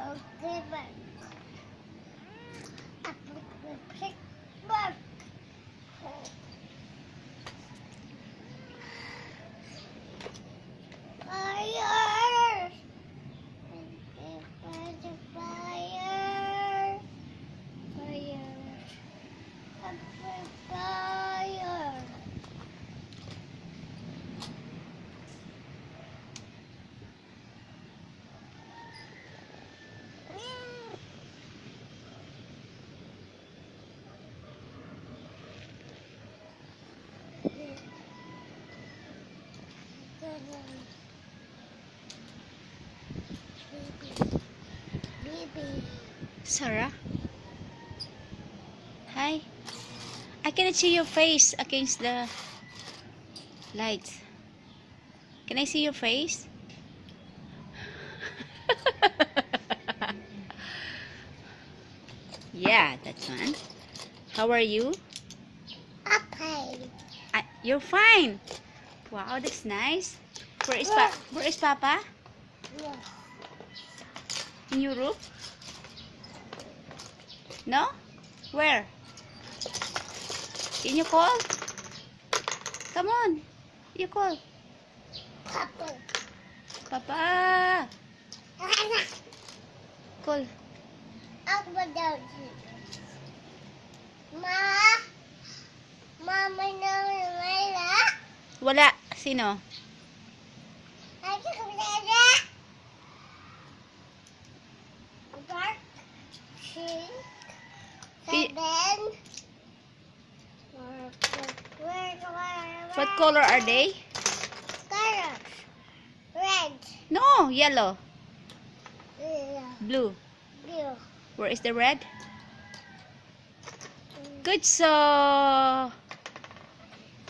Okay, but I put the pig back. Fire! Fire! Fire! Fire! Baby. Sarah? Hi. I cannot see your face against the lights. Can I see your face? Yeah, that's one. How are you? Okay. You're fine. Wow, that's nice. Where is Papa? Yeah. In your room? No? Where? Can you call? Come on. You call. Papa. Papa. Call. Ako ba daw dito? Mama na wala? Wala. Sino? Ay, ko wala. Dark, pink, seven. What color are they? Colors. Red. No, yellow. Blue. Blue. Where is the red? Good so.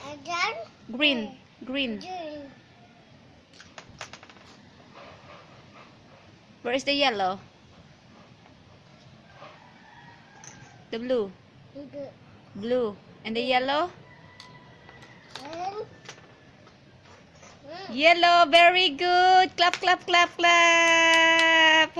And then Green. Green. green. Where is the yellow? The blue. Blue. Blue. And the yellow? And Yellow. Very good. Clap, clap, clap, clap.